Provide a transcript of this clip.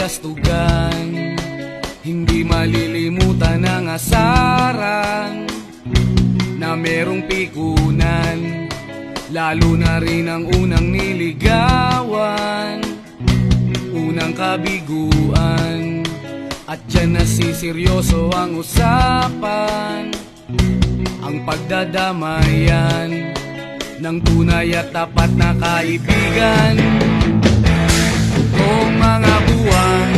kastugan, hindi malilimutan ang asaran na merong pikunan, lalo na rin ang unang niligawan, unang kabiguan. At dyan nasiseryoso ang usapan, ang pagdadamayan ng tunay at tapat na kaibigan. Totoong mga buwan